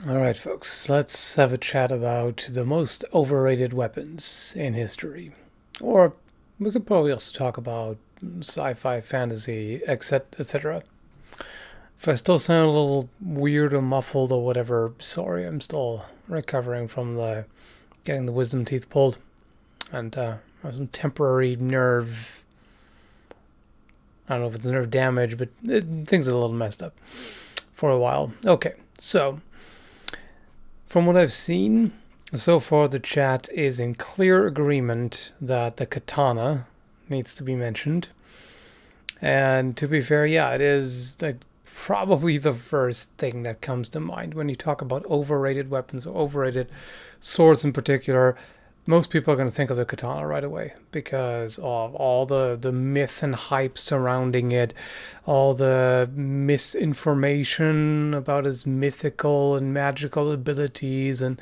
Alright, folks, let's have a chat about the most overrated weapons in history. Or we could probably also talk about sci-fi, fantasy, etc. If I still sound a little weird or muffled or whatever, sorry, I'm still recovering from the getting the wisdom teeth pulled and have some temporary nerve. I don't know if it's nerve damage, but things are a little messed up for a while. Okay, so from what I've seen, so far the chat is in clear agreement that the katana needs to be mentioned. And to be fair, yeah, it is like probably the first thing that comes to mind when you talk about overrated weapons or overrated swords in particular. Most people are going to think of the katana right away because of all the myth and hype surrounding it, all the misinformation about its mythical and magical abilities, and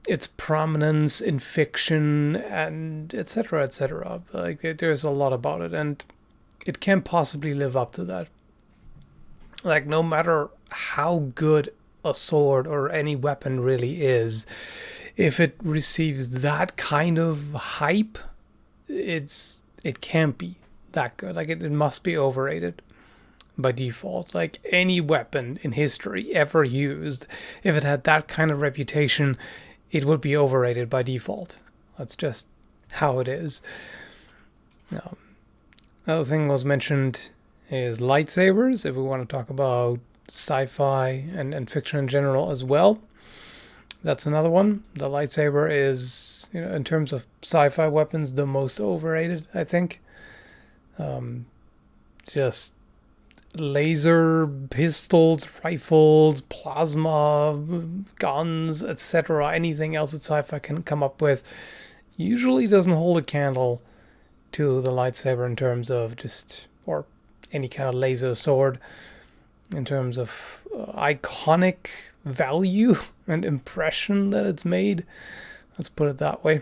its prominence in fiction, and etc. etc. Like there's a lot about it, and it can't possibly live up to that. Like no matter how good a sword or any weapon really is, if it receives that kind of hype, it can't be that good. Like it must be overrated by default. Like any weapon in history ever used, if it had that kind of reputation, it would be overrated by default. That's just how it is. Another thing was mentioned is lightsabers. If we want to talk about sci-fi and fiction in general as well, that's another one. The lightsaber is, in terms of sci-fi weapons, the most overrated, I think. Just laser pistols, rifles, plasma guns, etc. Anything else that sci-fi can come up with usually doesn't hold a candle to the lightsaber in terms of or any kind of laser sword, in terms of iconic value and impression that it's made. Let's put it that way.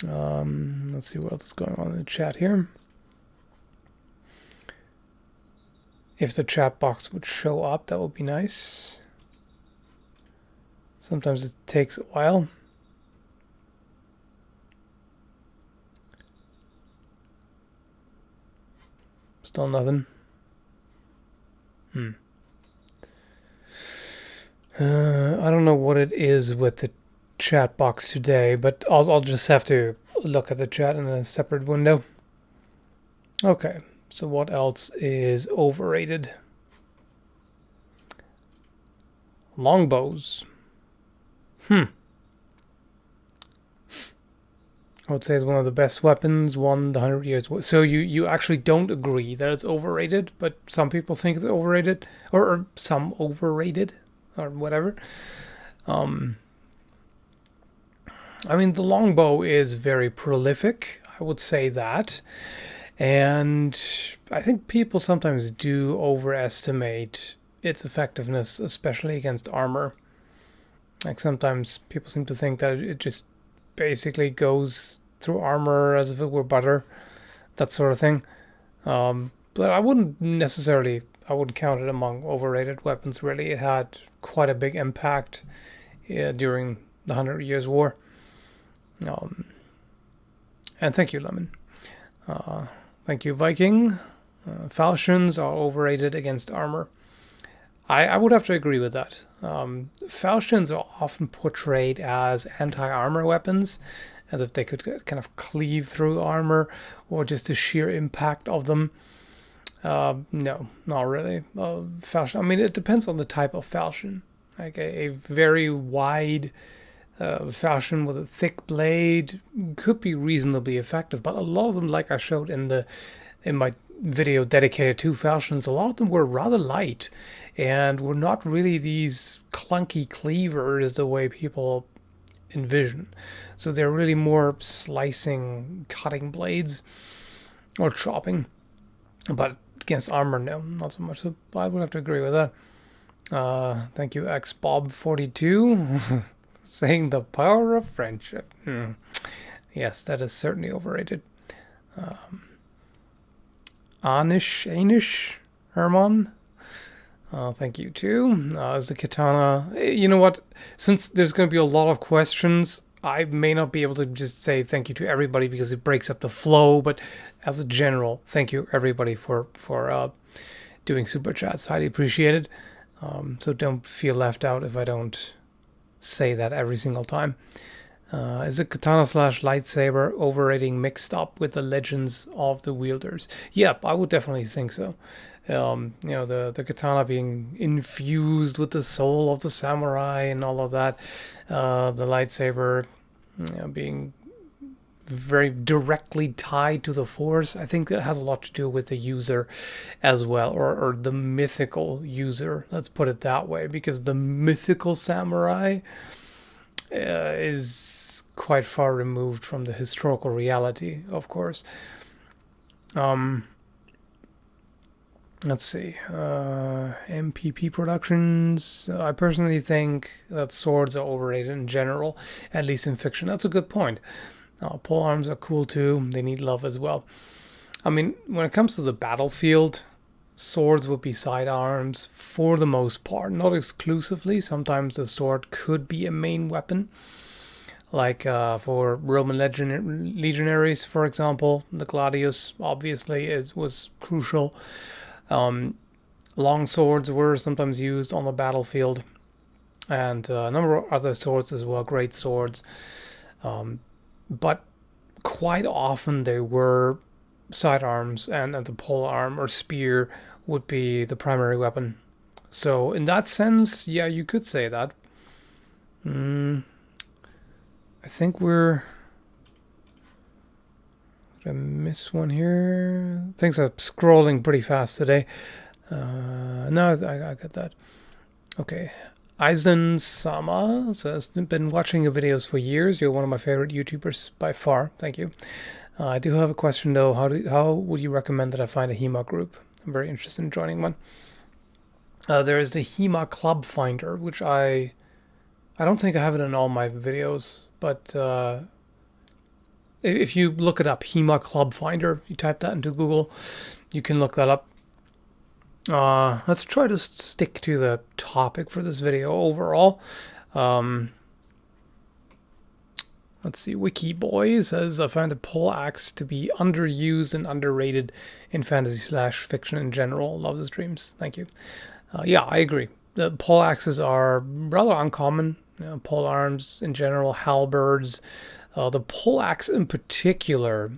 Let's see what else is going on in the chat here. If the chat box would show up, that would be nice. Sometimes it takes a while. Still nothing. I don't know what it is with the chat box today, but I'll just have to look at the chat in a separate window. Okay, so what else is overrated? Longbows. I would say it's one of the best weapons, won the 100 Years' War. So you actually don't agree that it's overrated, but some people think it's overrated, or some overrated, or whatever. I mean, the longbow is very prolific, I would say that. And I think people sometimes do overestimate its effectiveness, especially against armor. Like sometimes people seem to think that it just basically goes through armor as if it were butter, that sort of thing. But I wouldn't count it among overrated weapons, really. It had quite a big impact during the 100 Years' War. And thank you, Lemon. Thank you, Viking. Falchions are overrated against armor. I would have to agree with that. Falchions are often portrayed as anti-armor weapons, as if they could kind of cleave through armor, or just the sheer impact of them. No, not really. Falchion. I mean, it depends on the type of falchion. Like a very wide falchion with a thick blade could be reasonably effective, but a lot of them, like I showed in my video dedicated to falchions, a lot of them were rather light and were not really these clunky cleavers the way people envision. So they're really more slicing, cutting blades or chopping. But against armor, no, not so much. So I would have to agree with that. Thank you, XBob42, saying the power of friendship. Yes, that is certainly overrated. Anish, Herman. Thank you too. Is the katana? You know what? Since there's going to be a lot of questions, I may not be able to just say thank you to everybody because it breaks up the flow. But as a general, thank you everybody for doing super chats. Highly appreciated. So don't feel left out if I don't say that every single time. Is a katana slash lightsaber overrating mixed up with the legends of the wielders? Yep, I would definitely think so. You know, the katana being infused with the soul of the samurai and all of that. The lightsaber, you know, being very directly tied to the force. I think that has a lot to do with the user as well, or the mythical user. Let's put it that way, because the mythical samurai is quite far removed from the historical reality, of course. Let's see. MPP Productions. I personally think that swords are overrated in general, at least in fiction. That's a good point. Polearms are cool too. They need love as well. I mean, when it comes to the battlefield, swords would be sidearms for the most part, not exclusively. Sometimes the sword could be a main weapon, like for Roman legionaries, for example. The gladius obviously was crucial. Long swords were sometimes used on the battlefield, and a number of other swords as well, great swords. But quite often they were sidearms, and the polearm or spear would be the primary weapon. So in that sense, yeah, you could say that. I think we're... Did I miss one here? Things are scrolling pretty fast today. No, I got that. Okay. Aizen Sama says, been watching your videos for years. You're one of my favorite YouTubers by far. Thank you. I do have a question though. How would you recommend that I find a HEMA group? I'm very interested in joining one. There is the HEMA Club Finder, which I don't think I have it in all my videos, but if you look it up, HEMA Club Finder, you type that into Google, you can look that up. Let's try to stick to the topic for this video overall. Let's see, Wikiboy says, I find the poleaxe to be underused and underrated in fantasy/fiction in general. Love the streams. Thank you. Yeah, I agree. The poleaxes are rather uncommon. You know, polearms in general, halberds. The poleaxe in particular,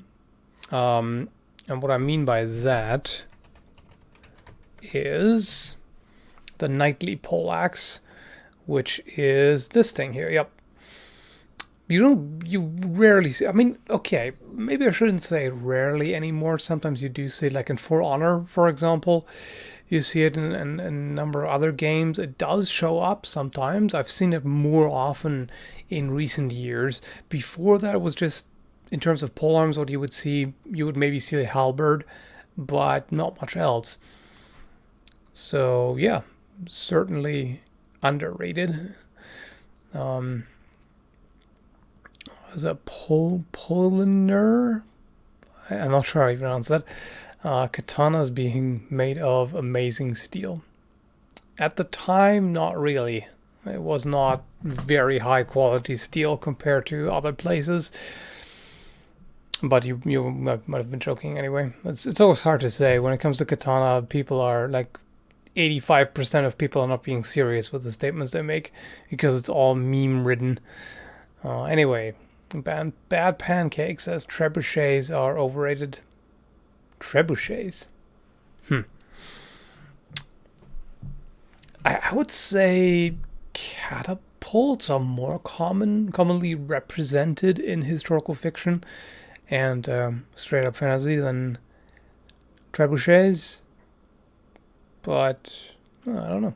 and what I mean by that is the knightly poleaxe, which is this thing here. Yep. You rarely see, I mean, okay, maybe I shouldn't say rarely anymore. Sometimes you do see, like in For Honor, for example, you see it in a number of other games. It does show up sometimes. I've seen it more often in recent years. Before that, it was just, in terms of polearms, what you would see, you would maybe see a halberd, but not much else. So yeah, certainly underrated. Is a Poliner? I'm not sure how you pronounce that. Katanas being made of amazing steel. At the time, not really. It was not very high quality steel compared to other places. But you might have been joking anyway. It's always hard to say. When it comes to katana, people are like 85% of people are not being serious with the statements they make because it's all meme ridden. Anyway, Bad Pancake says trebuchets are overrated. Trebuchets? I would say catapults are more commonly represented in historical fiction and straight up fantasy than trebuchets. But I don't know.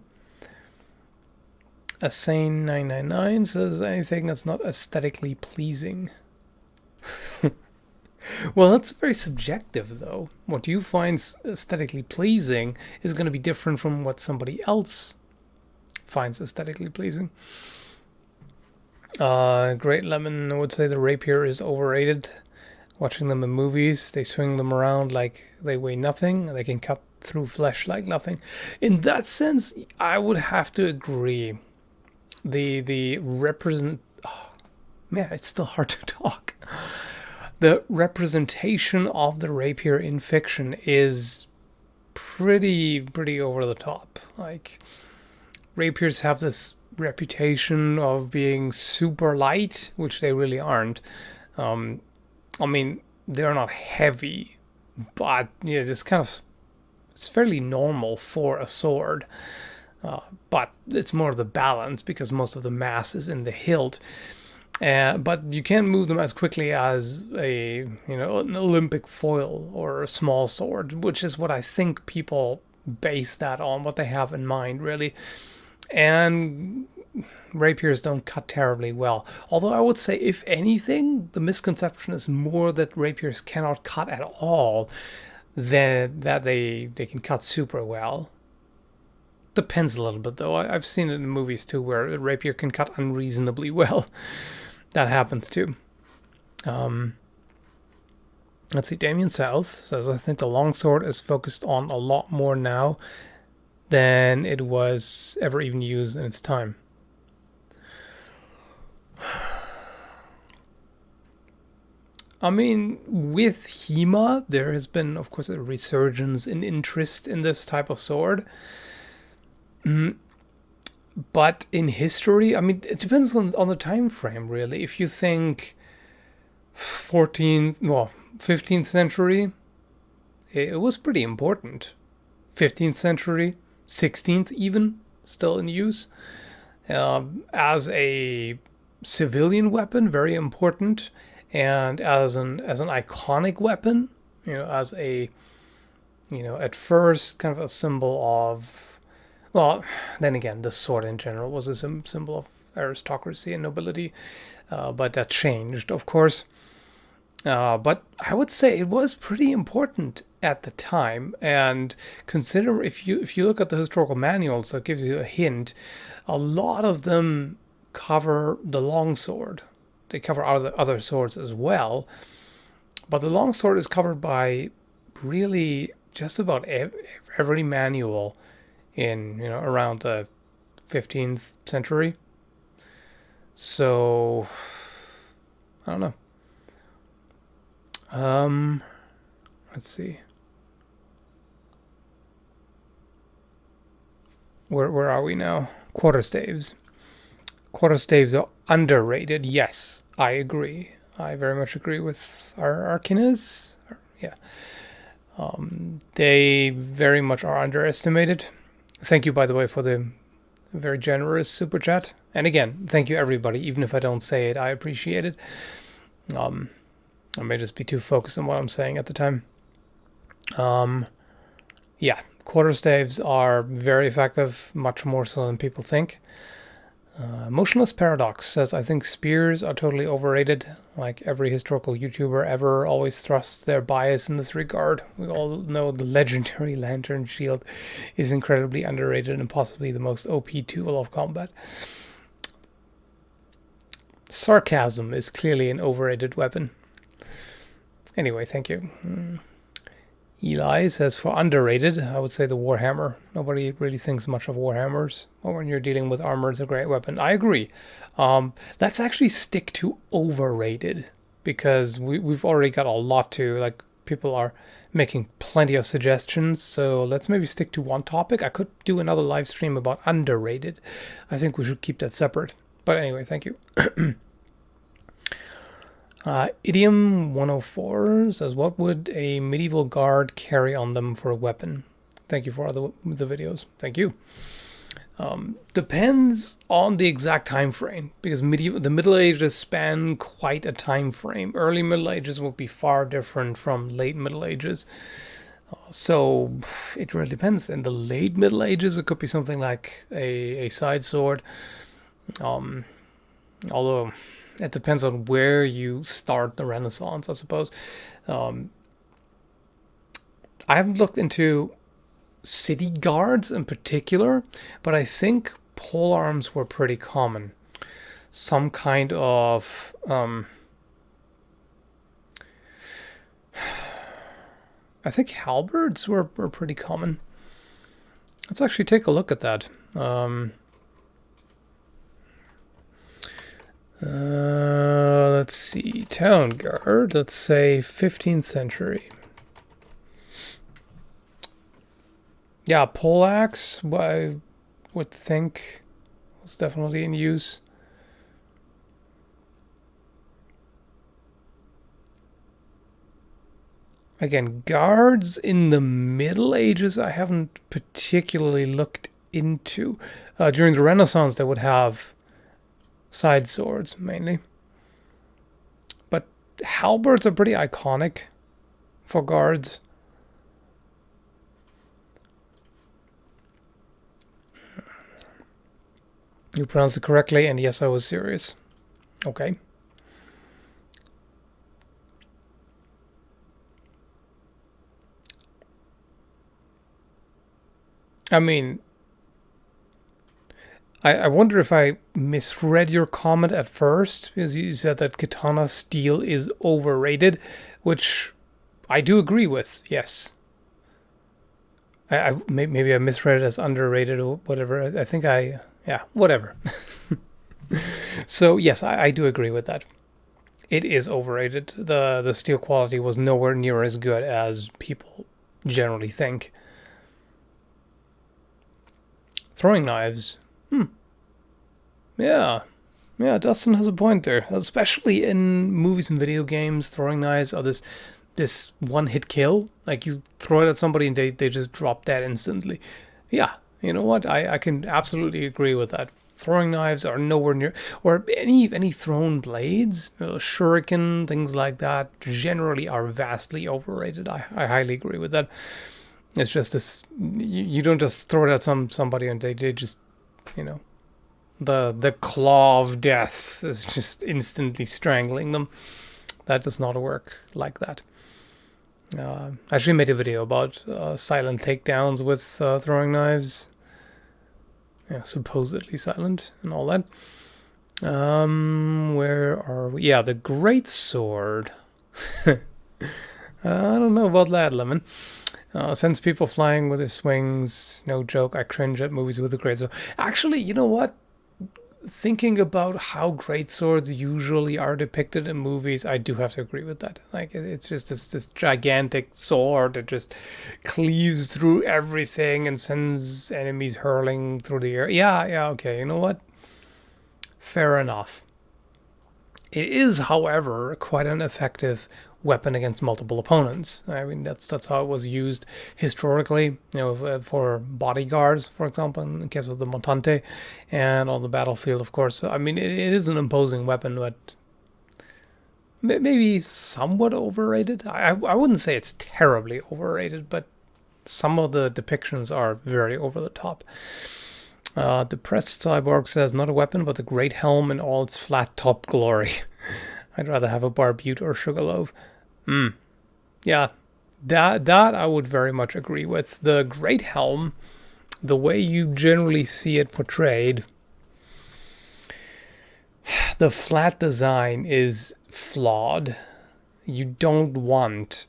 Asane999 says anything that's not aesthetically pleasing. Well, that's very subjective, though. What you find aesthetically pleasing is going to be different from what somebody else finds aesthetically pleasing. Great Lemon would say the rapier is overrated. Watching them in movies, they swing them around like they weigh nothing. They can cut through flesh like nothing. In that sense, I would have to agree. The represent man, it's still hard to talk. The representation of the rapier in fiction is pretty over the top. Like, rapiers have this reputation of being super light, which they really aren't. I mean, they're not heavy, but yeah, it's kind of, it's fairly normal for a sword. But it's more of the balance because most of the mass is in the hilt. But you can't move them as quickly as an Olympic foil or a small sword, which is what I think people base that on, what they have in mind, really. And rapiers don't cut terribly well. Although I would say, if anything, the misconception is more that rapiers cannot cut at all than that they can cut super well. Depends a little bit, though. I've seen it in movies, too, where a rapier can cut unreasonably well. That happens, too. Let's see. Damien South says, I think the longsword is focused on a lot more now than it was ever even used in its time. I mean, with HEMA, there has been, of course, a resurgence in interest in this type of sword. But in history, I mean, it depends on the time frame, really. If you think 15th century, it was pretty important. 15th century, 16th even, still in use. As a civilian weapon, very important. And as an iconic weapon, as a, at first kind of a symbol of, well, then again, the sword in general was a symbol of aristocracy and nobility, but that changed, of course. But I would say it was pretty important at the time, and consider if you look at the historical manuals, that gives you a hint. A lot of them cover the longsword. They cover other swords as well, but the longsword is covered by really just about every manual in around the 15th century. So I don't know. Let's see. Where are we now? Quarterstaves. Quarterstaves are underrated. Yes, I agree. I very much agree with our Arkinas. Yeah. They very much are underestimated. Thank you, by the way, for the very generous super chat. And again, thank you, everybody. Even if I don't say it, I appreciate it. I may just be too focused on what I'm saying at the time. Yeah, quarterstaves are very effective, much more so than people think. Motionless Paradox says, I think spears are totally overrated. Like every historical YouTuber ever always thrusts their bias in this regard. We all know the legendary lantern shield is incredibly underrated and possibly the most OP tool of combat. Sarcasm is clearly an overrated weapon. Anyway, thank you. Eli says, for underrated, I would say the Warhammer. Nobody really thinks much of Warhammers. But when you're dealing with armor, it's a great weapon. I agree. Let's actually stick to overrated, because we've already got a lot to, like, people are making plenty of suggestions. So let's maybe stick to one topic. I could do another live stream about underrated. I think we should keep that separate. But anyway, thank you. Idiom 104 says, what would a medieval guard carry on them for a weapon? Thank you for the videos. Thank you. Depends on the exact time frame, because the Middle Ages span quite a time frame. Early Middle Ages will be far different from late Middle Ages. So it really depends. In the late Middle Ages, it could be something like a side sword. Although it depends on where you start the Renaissance, I suppose. I haven't looked into city guards in particular, but I think polearms were pretty common. Some kind of I think halberds were pretty common. Let's actually take a look at that. Let's see. Town guard. Let's say 15th century. Yeah, poleaxe, I would think, was definitely in use. Again, guards in the Middle Ages, I haven't particularly looked into. During the Renaissance, they would have side swords mainly. But halberds are pretty iconic for guards. You pronounced it correctly, and yes, I was serious. Okay. I mean, I wonder if I misread your comment at first, because you said that katana steel is overrated, which I do agree with, yes. Maybe I misread it as underrated or whatever. I think yeah, whatever. So yes, I do agree with that. It is overrated. The steel quality was nowhere near as good as people generally think. Throwing knives. Yeah. Yeah, Dustin has a point there. Especially in movies and video games, throwing knives are this one-hit kill. Like, you throw it at somebody and they just drop dead instantly. Yeah, you know what? I can absolutely agree with that. Throwing knives are nowhere near, or any thrown blades, shuriken, things like that, generally are vastly overrated. I highly agree with that. It's just this, you don't just throw it at somebody and they just, you know, the claw of death is just instantly strangling them. That does not work like that. I actually made a video about silent takedowns with throwing knives. Yeah, supposedly silent and all that. Where are we? Yeah, the great sword. I don't know about that, Lemon. Sends people flying with their swings. No joke. I cringe at movies with the great sword. Actually, you know what? Thinking about how great swords usually are depicted in movies, I do have to agree with that. Like, it's just this gigantic sword that just cleaves through everything and sends enemies hurling through the air. Yeah, okay. You know what? Fair enough. It is, however, quite an effective weapon against multiple opponents. I mean, that's how it was used historically, you know, for bodyguards, for example, in the case of the Montante, and on the battlefield, of course. I mean, it is an imposing weapon, but maybe somewhat overrated. I wouldn't say it's terribly overrated, but some of the depictions are very over the top. Depressed Cyborg says, not a weapon, but the great helm in all its flat top glory. I'd rather have a barbute or sugarloaf. Yeah, that I would very much agree with. The great helm, the way you generally see it portrayed, the flat design is flawed. You don't want,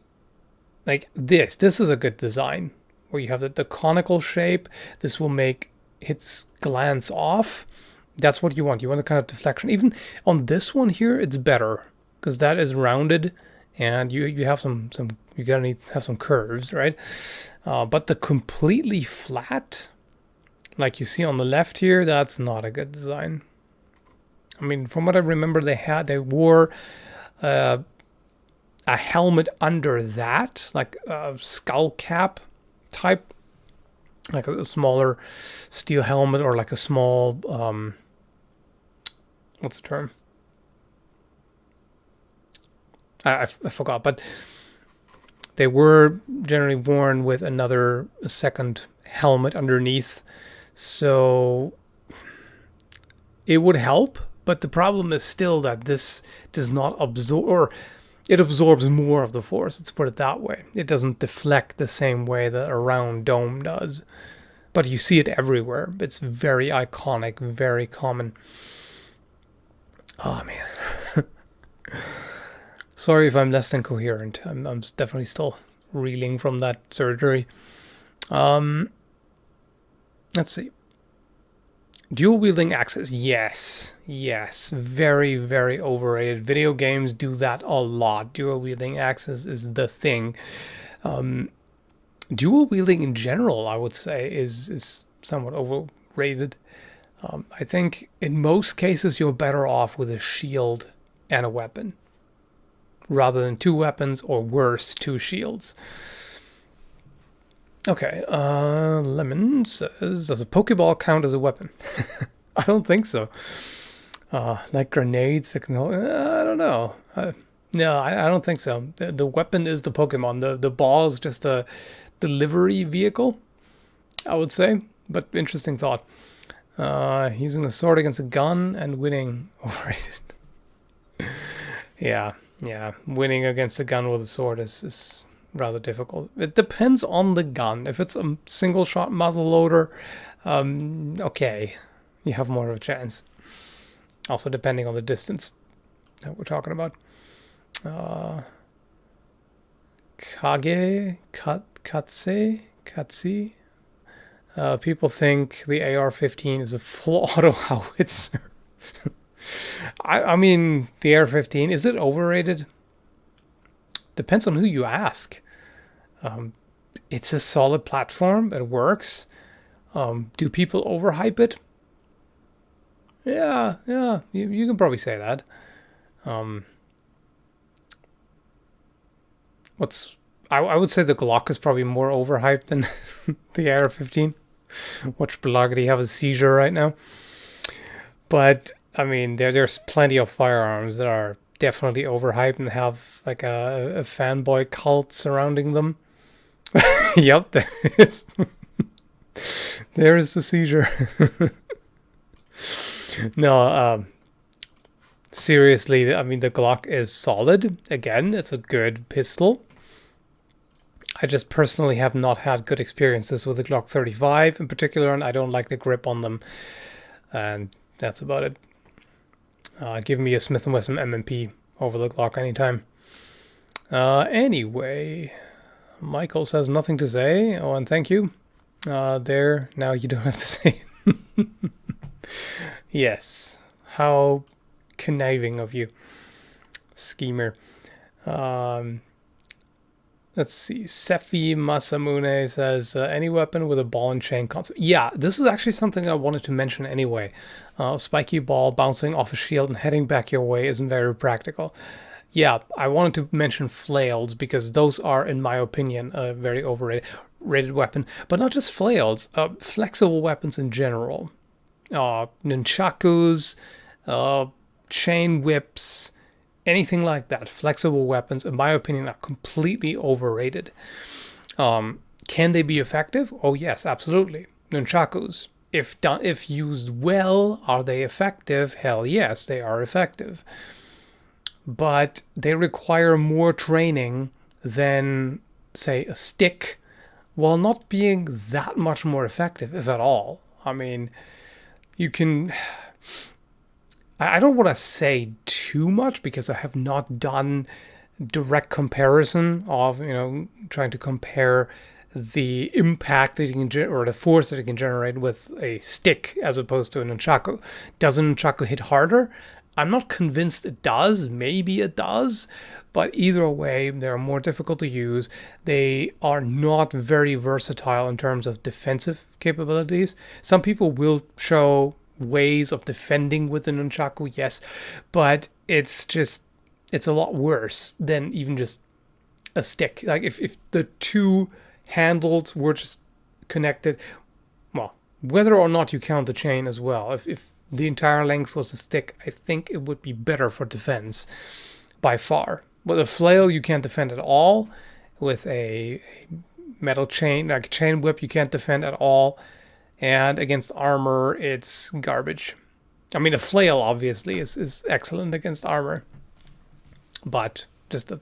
like, this is a good design where you have the conical shape. This will make hits glance off. That's what you want. You want a kind of deflection. Even on this one here, it's better because that is rounded, and you have some you gotta need to have some curves, right? But the completely flat, like you see on the left here, that's not a good design. I mean, from what I remember, they wore a helmet under that, like a skull cap type, like a smaller steel helmet, or like a small what's the term? I forgot, but they were generally worn with another second helmet underneath, so it would help. But the problem is still that this does not absorb, or it absorbs more of the force. Let's put it that way. It doesn't deflect the same way that a round dome does. But you see it everywhere. It's very iconic, very common. Oh, man. Sorry if I'm less than coherent. I'm definitely still reeling from that surgery. Let's see. Dual-wielding axes. Yes. Yes. Very, very overrated. Video games do that a lot. Dual-wielding axes is the thing. Dual-wielding in general, I would say, is somewhat overrated. I think in most cases you're better off with a shield and a weapon rather than two weapons, or worse, two shields. Okay, Lemon says, does a Pokeball count as a weapon? I don't think so. Like grenades, I don't know. No, I don't think so. The weapon is the Pokemon. The ball is just a delivery vehicle, I would say. But interesting thought. Using a sword against a gun and winning. Overrated. Yeah. Winning against a gun with a sword is rather difficult. It depends on the gun. If it's a single shot muzzle loader, okay, you have more of a chance. Also depending on the distance that we're talking about. Katse. People think the AR-15 is a full auto howitzer. I mean, the AR-15, is it overrated? Depends on who you ask. It's a solid platform. It works. Do people overhype it? Yeah. You can probably say that. I would say the Glock is probably more overhyped than the AR-15. Watch Bloggity have a seizure right now. But I mean, there's plenty of firearms that are definitely overhyped and have like a fanboy cult surrounding them. Yep, there is. There is the seizure. No, seriously, I mean, the Glock is solid. Again, it's a good pistol. I just personally have not had good experiences with the Glock 35 in particular, and I don't like the grip on them. And that's about it. Give me a Smith & Wesson M&P over the Glock anytime. Anyway, Michael says nothing to say. Oh, and thank you. There, now you don't have to say. Yes. How conniving of you, schemer. Let's see. Sefi Masamune says, any weapon with a ball and chain concept. Yeah, this is actually something I wanted to mention anyway. Spiky ball bouncing off a shield and heading back your way isn't very practical. Yeah, I wanted to mention flails because those are, in my opinion, a very overrated weapon. But not just flails, flexible weapons in general. Nunchakus, chain whips, anything like that. Flexible weapons, in my opinion, are completely overrated. Can they be effective? Oh yes, absolutely. Nunchakus, if used well, are they effective? Hell yes, they are effective. But they require more training than, say, a stick, while not being that much more effective, if at all. I mean, you can... I don't want to say too much because I have not done direct comparison of, trying to compare the impact that you can or the force that it can generate with a stick as opposed to a nunchaku. Does a nunchaku hit harder? I'm not convinced it does. Maybe it does. But either way, they're more difficult to use. They are not very versatile in terms of defensive capabilities. Some people will show ways of defending with the nunchaku, yes, but it's a lot worse than even just a stick. Like if the two handles were just connected, well, whether or not you count the chain as well, if the entire length was a stick, I think it would be better for defense by far. With a flail, you can't defend at all. With a metal chain, like a chain whip, you can't defend at all. And against armor, it's garbage. I mean, a flail, obviously, is excellent against armor. But just a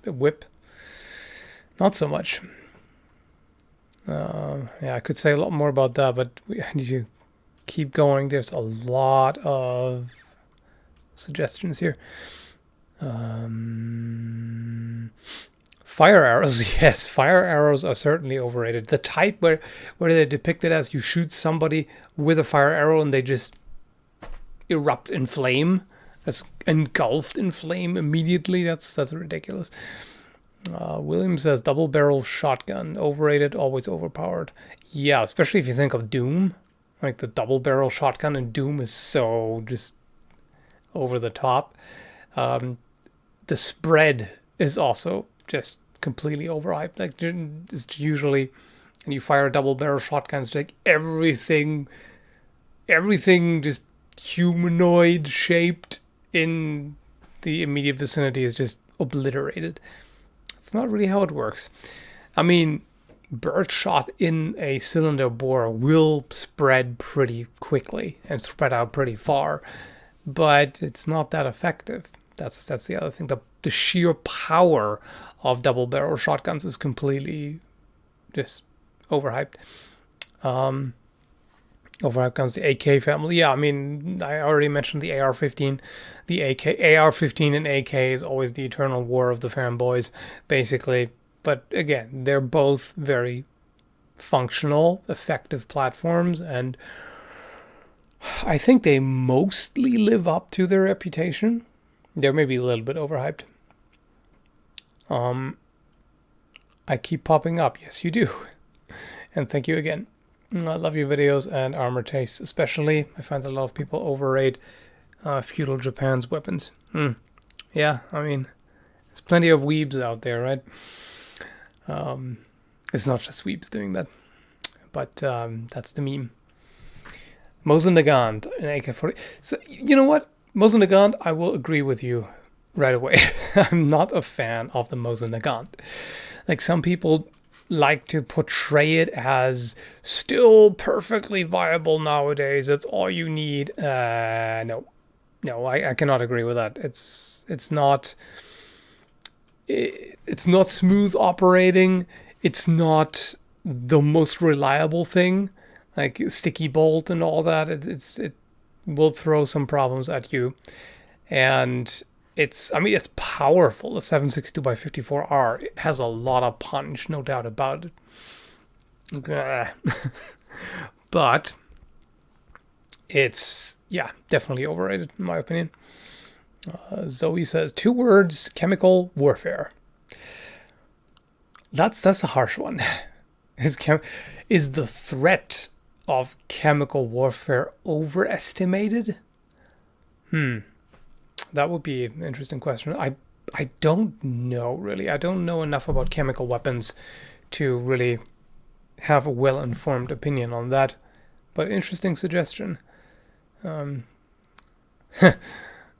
whip, not so much. Yeah, I could say a lot more about that, but I need to keep going. There's a lot of suggestions here. Fire arrows, yes, fire arrows are certainly overrated. The type where they're depicted as you shoot somebody with a fire arrow and they just erupt in flame, as engulfed in flame immediately. That's ridiculous. William says double barrel shotgun, overrated, always overpowered. Yeah, especially if you think of Doom. Like the double barrel shotgun in Doom is so just over the top. The spread is also just completely overhyped. Like it's usually, and you fire a double barrel shotgun, it's like everything just humanoid shaped in the immediate vicinity is just obliterated. It's not really how it works. I mean, birdshot in a cylinder bore will spread pretty quickly and spread out pretty far, but it's not that effective. That's the other thing. The sheer power of double barrel shotguns is completely just overhyped. Overhyped guns, the AK family. Yeah, I mean, I already mentioned the AR-15. The AR-15 and AK is always the eternal war of the fanboys, basically. But again, they're both very functional, effective platforms, and I think they mostly live up to their reputation. They're maybe a little bit overhyped. I keep popping up. Yes, you do. And thank you again. I love your videos and armor tastes especially. I find a lot of people overrate feudal Japan's weapons. Yeah, I mean, there's plenty of weebs out there, right? It's not just weebs doing that. But that's the meme. Mosin Nagant, an AK-40. So, you know what? Mosin Nagant, I will agree with you right away. I'm not a fan of the Mosin Nagant. Like, some people like to portray it as still perfectly viable nowadays. That's all you need. No, I cannot agree with that. It's not smooth operating. It's not the most reliable thing, like sticky bolt and all that. It will throw some problems at you, and it's powerful. The 762x54R, it has a lot of punch, no doubt about it. But it's, yeah, definitely overrated in my opinion. Zoe says 2 words: chemical warfare. That's a harsh one. Is the threat of chemical warfare overestimated? That would be an interesting question. I don't know, really. I don't know enough about chemical weapons to really have a well-informed opinion on that. But interesting suggestion. The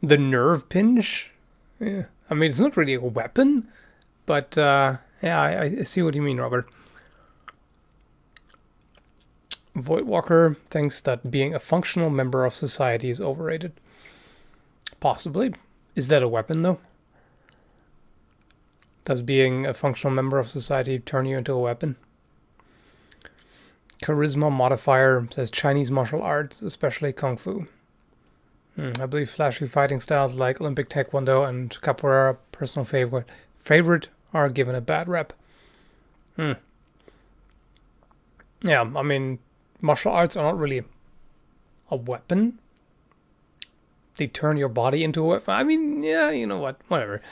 nerve pinch? Yeah. I mean, it's not really a weapon, but yeah, I see what you mean, Robert. Voidwalker thinks that being a functional member of society is overrated. Possibly. Is that a weapon, though? Does being a functional member of society turn you into a weapon? Charisma modifier says Chinese martial arts, especially Kung Fu. I believe flashy fighting styles like Olympic Taekwondo and Capoeira, personal favorite, are given a bad rep. Yeah, I mean, martial arts are not really a weapon. They turn your body into a weapon. I mean, yeah, you know what? Whatever.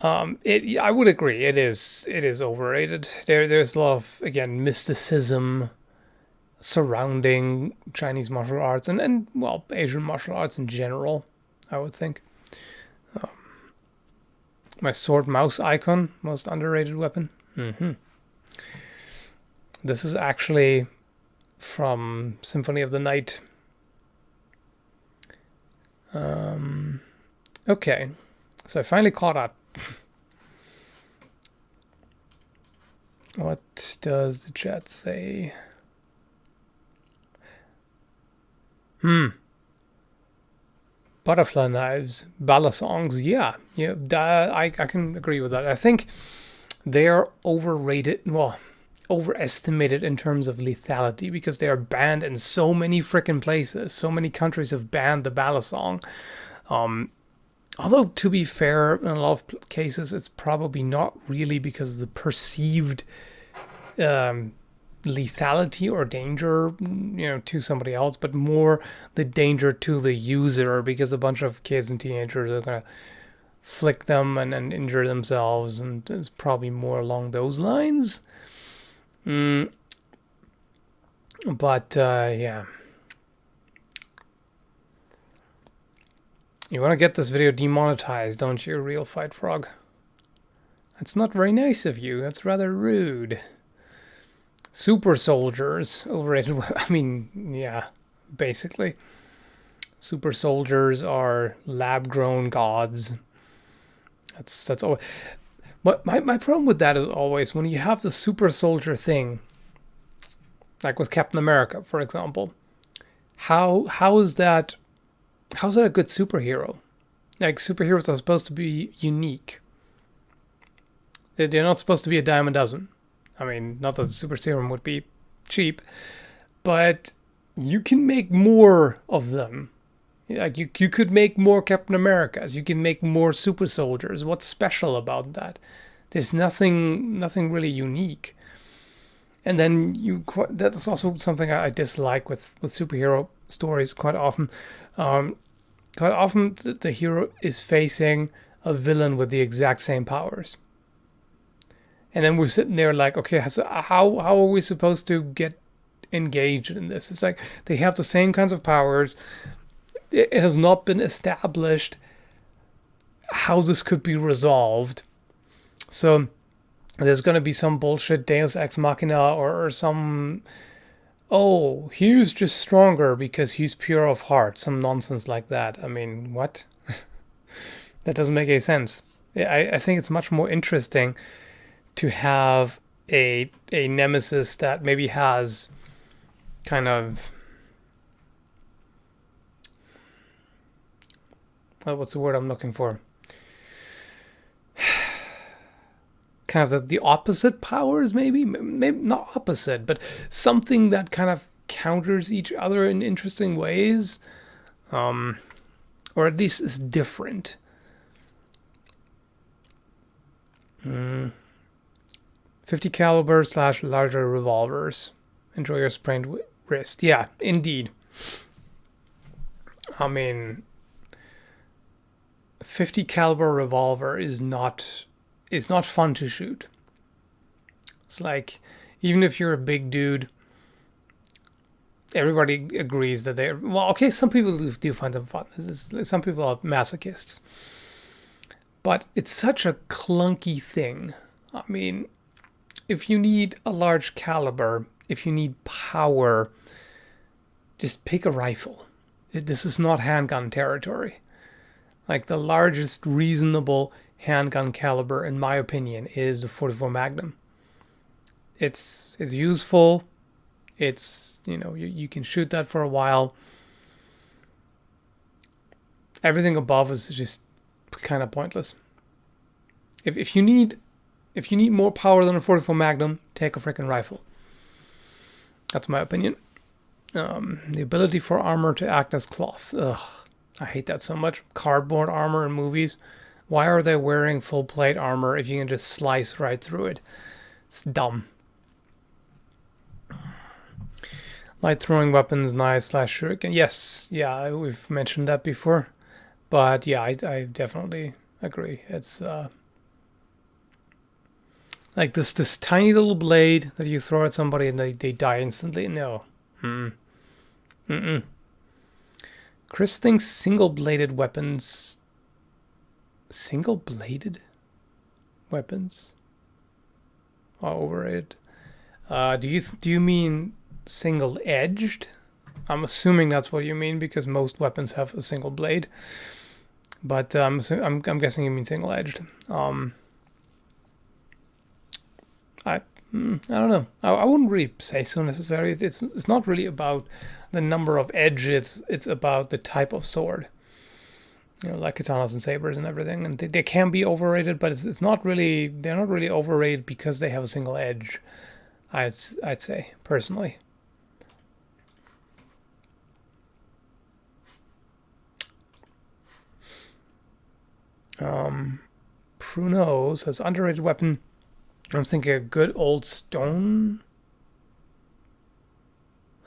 I would agree. It is overrated. There's a lot of, again, mysticism surrounding Chinese martial arts and well, Asian martial arts in general, I would think. My sword mouse icon, most underrated weapon. This is actually from Symphony of the Night. Okay, so I finally caught up. What does the chat say? Butterfly knives, ballistics. Yeah, I can agree with that. I think they are overrated. Well, overestimated in terms of lethality because they are banned in so many freaking places. So many countries have banned the balisong. Although, to be fair, in a lot of cases, it's probably not really because of the perceived um, lethality or danger, to somebody else, but more the danger to the user because a bunch of kids and teenagers are going to flick them and injure themselves, and it's probably more along those lines. But yeah. You want to get this video demonetized, don't you, Real Fight Frog? That's not very nice of you. That's rather rude. Super soldiers, overrated. I mean, yeah, basically. Super soldiers are lab-grown gods. That's all. But my problem with that is always when you have the super soldier thing, like with Captain America, for example. How is that? How's that a good superhero? Like, superheroes are supposed to be unique. They're not supposed to be a dime a dozen. I mean, not that the super serum would be cheap, but you can make more of them. Like, you could make more Captain Americas. You can make more super soldiers. What's special about that? There's nothing really unique. And then that's also something I dislike with superhero stories quite often. Quite often the hero is facing a villain with the exact same powers. And then we're sitting there like, okay, so how are we supposed to get engaged in this? It's like they have the same kinds of powers. It has not been established how this could be resolved. So there's going to be some bullshit Deus Ex Machina or some, oh, he's just stronger because he's pure of heart. Some nonsense like that. I mean, what? That doesn't make any sense. I think it's much more interesting to have a nemesis that maybe has kind of, what's the word I'm looking for? Kind of the opposite powers, maybe not opposite, but something that kind of counters each other in interesting ways, or at least is different. 50 caliber / larger revolvers. Enjoy your sprained wrist. Yeah, indeed. I mean, 50 caliber revolver is not fun to shoot. It's like, even if you're a big dude, everybody agrees that they're, well, okay, some people do find them fun. Some people are masochists. But it's such a clunky thing. I mean, if you need a large caliber, if you need power, just pick a rifle. This is not handgun territory. Like, the largest reasonable handgun caliber, in my opinion, is the 44 Magnum. It's useful. It's, you can shoot that for a while. Everything above is just kind of pointless. If you need more power than a 44 Magnum, take a freaking rifle. That's my opinion. The ability for armor to act as cloth. Ugh, I hate that so much. Cardboard armor in movies. Why are they wearing full plate armor if you can just slice right through it? It's dumb. Light throwing weapons, knives / shuriken. Yes, yeah, we've mentioned that before. But yeah, I definitely agree. It's like this tiny little blade that you throw at somebody and they die instantly. No. Chris thinks single-bladed weapons. Single-bladed weapons are overrated. Do you mean single-edged? I'm assuming that's what you mean because most weapons have a single blade. But I'm guessing you mean single-edged. I don't know. I wouldn't really say so necessarily. It's not really about the number of edges. It's about the type of sword. Like katanas and sabers and everything, and they can be overrated, but it's not really. They're not really overrated because they have a single edge. I'd say personally. Pruno says underrated weapon. I'm thinking a good old stone.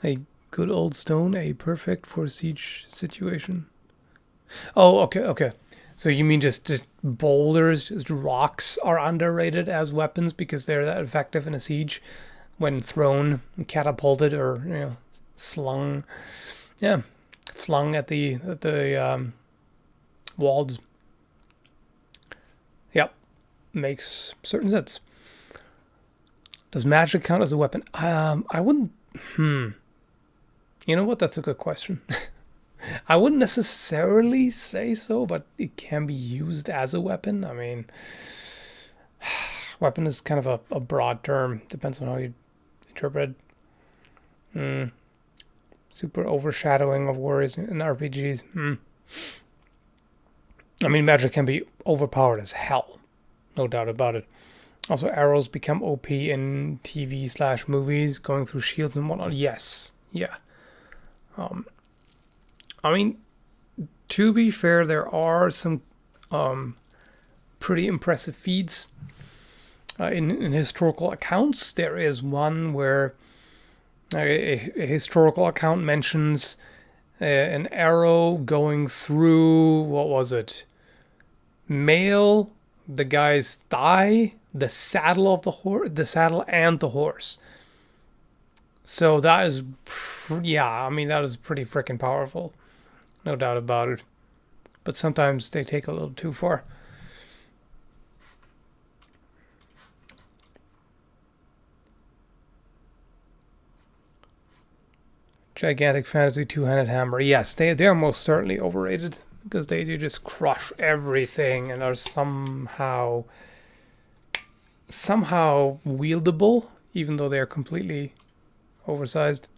A good old stone, a perfect for siege situation. Oh, okay, okay. So you mean just boulders, just rocks are underrated as weapons because they're that effective in a siege when thrown, catapulted, or slung. Yeah, flung at the walls. Yep, makes certain sense. Does magic count as a weapon? I wouldn't. Hmm. You know what? That's a good question. I wouldn't necessarily say so, but it can be used as a weapon. I mean, weapon is kind of a broad term. Depends on how you interpret it. Super overshadowing of warriors in RPGs. I mean, magic can be overpowered as hell. No doubt about it. Also, arrows become OP in TV/movies, going through shields and whatnot. Yes. Yeah. I mean, to be fair, there are some pretty impressive feats in historical accounts. There is one where a historical account mentions an arrow going through, what was it? Mail, the guy's thigh, the saddle of the horse, the saddle and the horse. So that is, yeah, I mean, that is pretty freaking powerful. No doubt about it. But sometimes they take a little too far. Gigantic fantasy two-handed hammer. Yes, they're most certainly overrated because they do just crush everything and are somehow wieldable, even though they are completely oversized.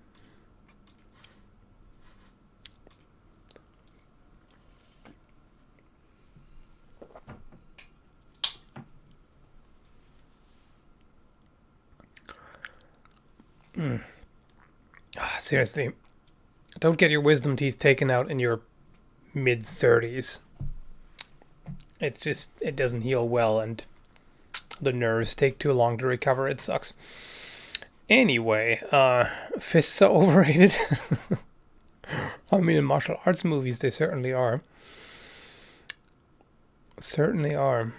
Seriously, don't get your wisdom teeth taken out in your mid-30s. It doesn't heal well, and the nerves take too long to recover. It sucks. Anyway, fists are overrated. I mean, in martial arts movies, they certainly are. Certainly are.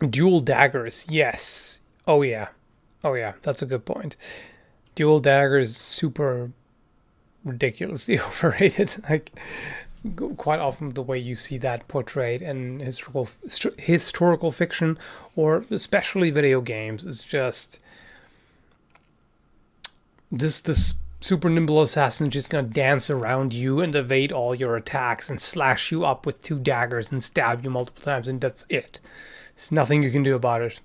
Dual daggers, yes. Oh yeah. Oh yeah, that's a good point. Dual daggers, super ridiculously overrated. Like, quite often the way you see that portrayed in historical fiction, or especially video games, is just this super nimble assassin just gonna dance around you and evade all your attacks and slash you up with two daggers and stab you multiple times, and that's it. There's nothing you can do about it.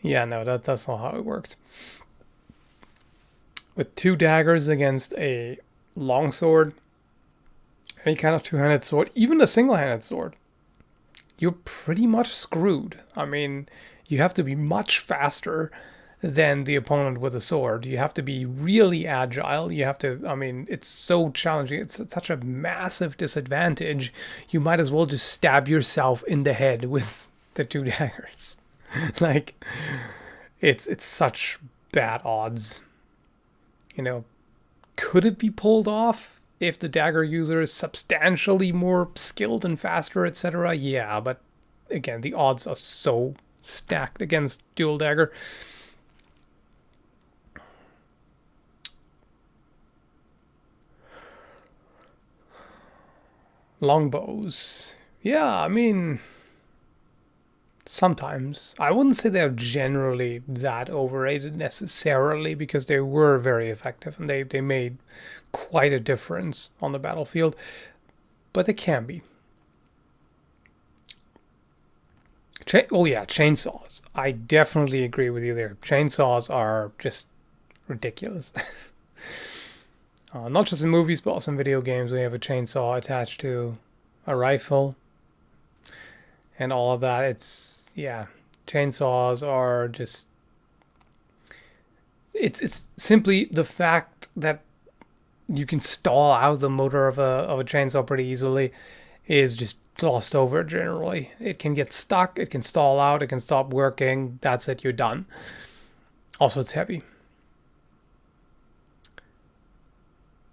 Yeah, no, that's not how it works. With two daggers against a longsword, any kind of two-handed sword, even a single-handed sword, you're pretty much screwed. I mean, you have to be much faster than the opponent with a sword. You have to be really agile. You have to, I mean, it's so challenging. It's such a massive disadvantage. You might as well just stab yourself in the head with the two daggers. Like, it's such bad odds. Could it be pulled off if the dagger user is substantially more skilled and faster, etc.? Yeah, but again, the odds are so stacked against dual dagger. Longbows. Yeah, I mean, sometimes. I wouldn't say they're generally that overrated necessarily because they were very effective and they made quite a difference on the battlefield, but they can be. Oh yeah, chainsaws. I definitely agree with you there. Chainsaws are just ridiculous. Not just in movies, but also in video games. We have a chainsaw attached to a rifle and all of that. Yeah, chainsaws are just. It's simply the fact that you can stall out the motor of a chainsaw pretty easily is just glossed over generally. It can get stuck, it can stall out, it can stop working. That's it, you're done. Also, it's heavy.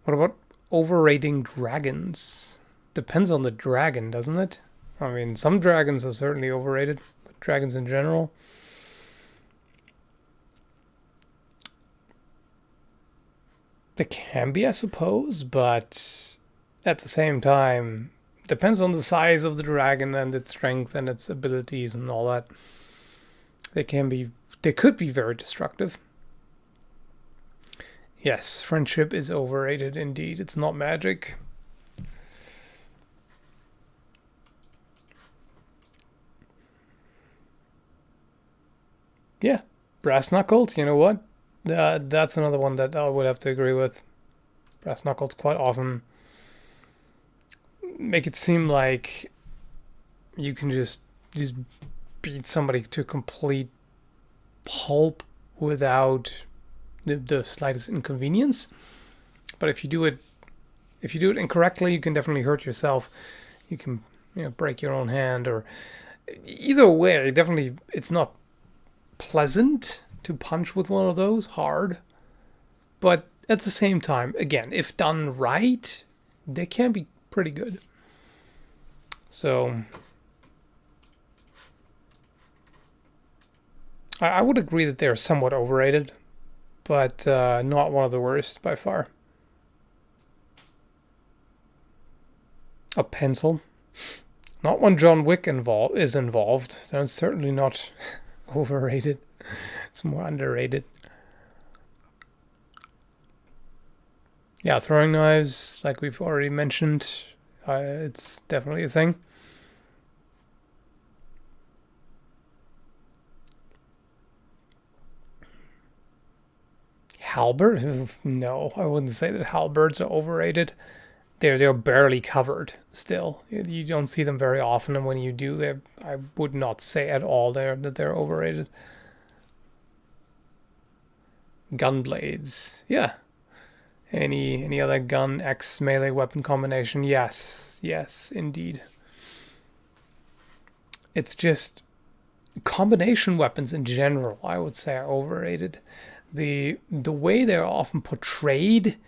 What about overrating dragons? Depends on the dragon, doesn't it? I mean, some dragons are certainly overrated, but dragons in general. They can be, I suppose, but at the same time, depends on the size of the dragon and its strength and its abilities and all that. They can be, they could be very destructive. Yes, friendship is overrated indeed. It's not magic. Yeah, brass knuckles, you know what? That's another one that I would have to agree with. Brass knuckles quite often make it seem like you can just beat somebody to complete pulp without the slightest inconvenience. But if you do it incorrectly, you can definitely hurt yourself. You can break your own hand, or either way, definitely it's not pleasant to punch with one of those hard. But at the same time, again, if done right, they can be pretty good. So I would agree that they're somewhat overrated, but not one of the worst by far. A pencil. Not when John Wick is involved. That's certainly not overrated. It's more underrated. Yeah, throwing knives, like we've already mentioned, it's definitely a thing. Halberd? No, I wouldn't say that halberds are overrated. They're barely covered still. You don't see them very often, and when you do, I would not say at all that they're overrated. Gun blades, yeah. Any other gun X melee weapon combination? Yes, indeed. It's just combination weapons in general, I would say, are overrated. The way they're often portrayed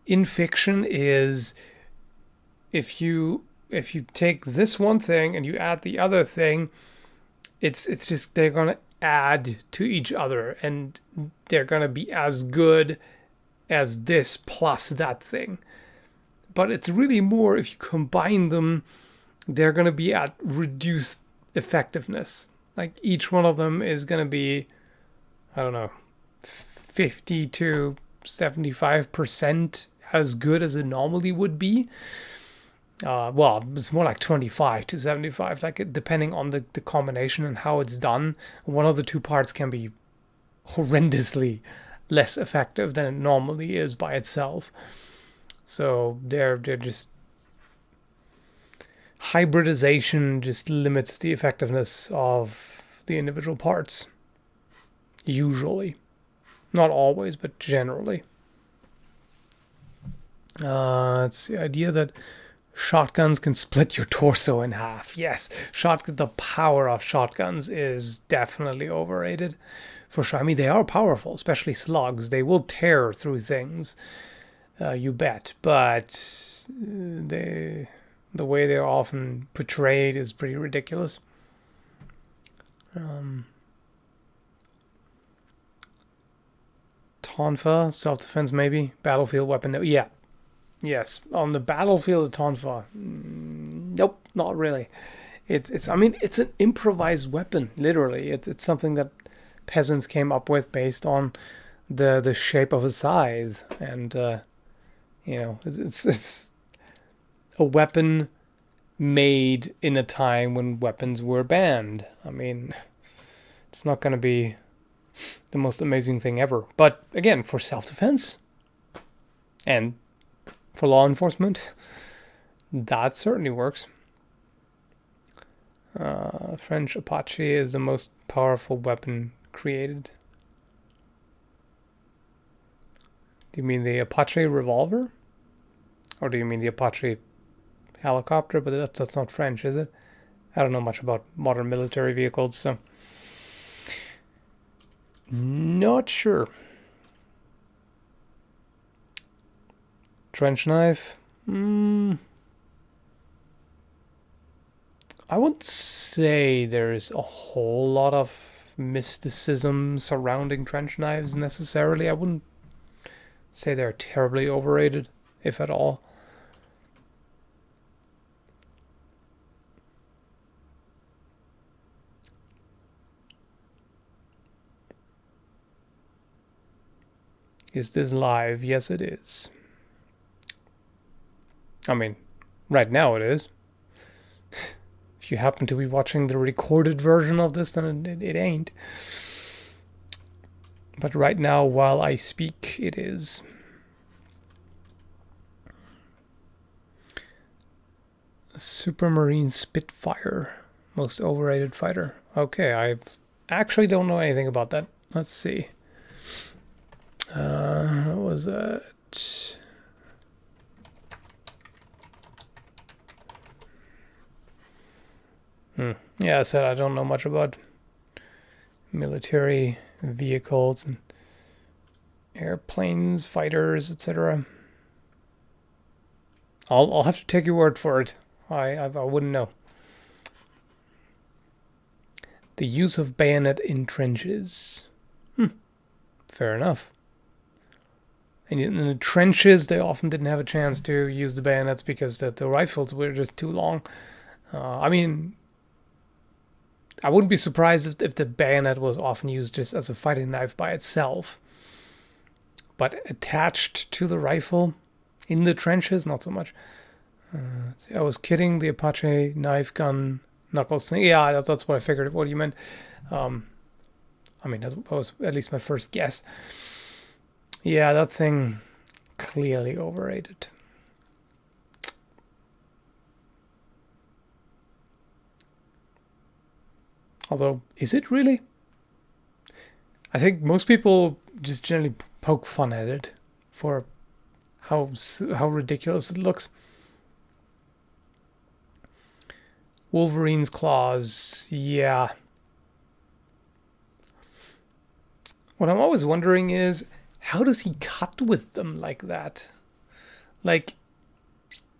in fiction is if you take this one thing and you add the other thing, it's just they're gonna add to each other and they're gonna be as good as this plus that thing. But it's really more if you combine them, they're gonna be at reduced effectiveness. Like each one of them is gonna be, I don't know, 50 to 75% as good as it normally would be. Well, it's more like 25 to 75, like depending on the combination and how it's done. One of the two parts can be horrendously less effective than it normally is by itself. So they're just hybridization just limits the effectiveness of the individual parts. Usually. Not always, but generally. It's the idea that shotguns can split your torso in half. Yes, the power of shotguns is definitely overrated. For sure. I mean, they are powerful, especially slugs. They will tear through things, you bet. But the way they're often portrayed is pretty ridiculous. Tonfa, self-defense maybe. Battlefield weapon, no. Yeah. Yes. On the battlefield of Tonfa, nope, not really. I mean, it's an improvised weapon, literally. It's something that peasants came up with based on the shape of a scythe. And, it's a weapon made in a time when weapons were banned. I mean, it's not going to be the most amazing thing ever. But again, for self-defense and for law enforcement, that certainly works. French Apache is the most powerful weapon created. Do you mean the Apache revolver? Or do you mean the Apache helicopter? But that's not French, is it? I don't know much about modern military vehicles, so not sure. Trench knife? I wouldn't say there's a whole lot of mysticism surrounding trench knives necessarily. I wouldn't say they're terribly overrated, if at all. Is this live? Yes, it is. I mean, right now it is. If you happen to be watching the recorded version of this, then it ain't. But right now, while I speak, it is. Supermarine Spitfire. Most overrated fighter. Okay, I actually don't know anything about that. Let's see. What was that? Yeah, I said I don't know much about military vehicles and airplanes, fighters, etc. I'll have to take your word for it. I wouldn't know. The use of bayonet in trenches. Fair enough. And in the trenches, they often didn't have a chance to use the bayonets because the rifles were just too long. I mean, I wouldn't be surprised if the bayonet was often used just as a fighting knife by itself. But attached to the rifle in the trenches, not so much. I was kidding. The Apache knife gun knuckles thing. Yeah, that's what I figured. What you meant. I mean, that was at least my first guess. Yeah, that thing clearly overrated. Although, is it really? I think most people just generally poke fun at it for how ridiculous it looks. Wolverine's claws, yeah. What I'm always wondering is, how does he cut with them like that? Like,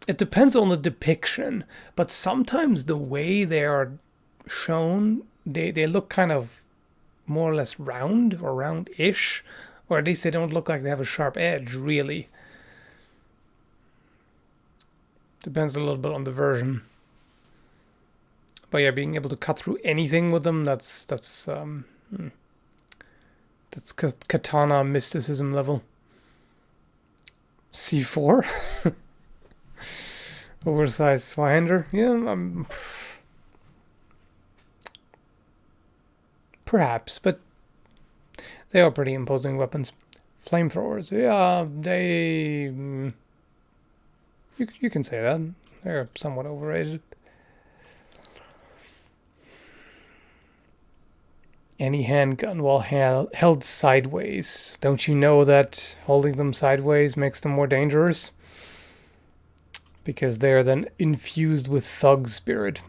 it depends on the depiction, but sometimes the way they are shown, they look kind of more or less round or round-ish, or at least they don't look like they have a sharp edge, really. Depends a little bit on the version. But yeah, being able to cut through anything with them, that's katana mysticism level. C4? Oversized Zweihander? Yeah, perhaps, but they are pretty imposing weapons. Flamethrowers, yeah, they... You can say that. They're somewhat overrated. Any handgun while held sideways. Don't you know that holding them sideways makes them more dangerous? Because they're then infused with thug spirit.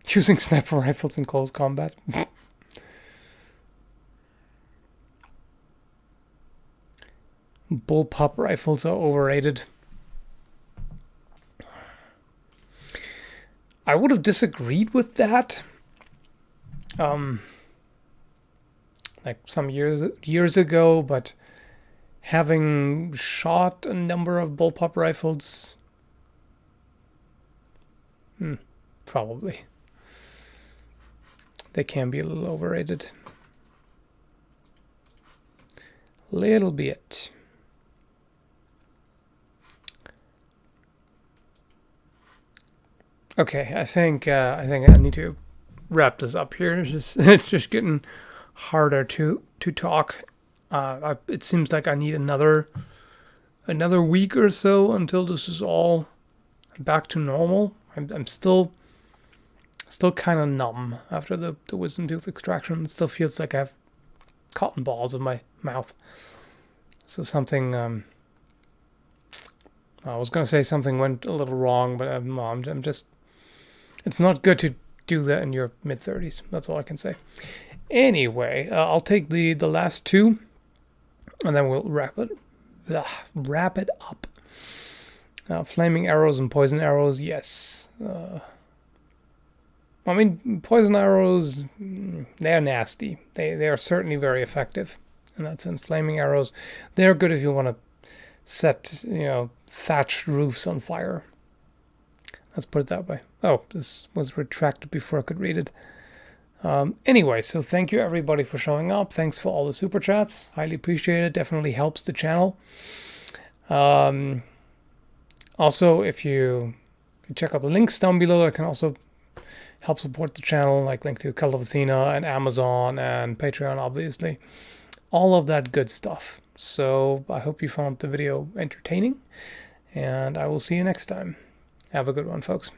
Using sniper rifles in close combat. Bullpup rifles are overrated. I would have disagreed with that. Like some years ago, but having shot a number of bullpup rifles, probably. They can be a little overrated. Little bit. Okay, I think I need to wrap this up here. It's just getting harder to talk. It seems like I need another week or so until this is all back to normal. I'm still kind of numb after the wisdom tooth extraction. It still feels like I have cotton balls in my mouth. So something, I was going to say something went a little wrong, but I'm just, it's not good to do that in your mid-30s. That's all I can say. Anyway, I'll take the last two, and then we'll wrap it up. Flaming arrows and poison arrows, yes. I mean, poison arrows, they're nasty. They are certainly very effective in that sense. Flaming arrows, they're good if you want to set, thatched roofs on fire. Let's put it that way. Oh, this was retracted before I could read it. Anyway, so thank you everybody for showing up. Thanks for all the super chats. Highly appreciate it. Definitely helps the channel. Also, if you check out the links down below, that can also help support the channel, like link to Kult of Athena and Amazon and Patreon, obviously. All of that good stuff. So I hope you found the video entertaining, and I will see you next time. Have a good one, folks.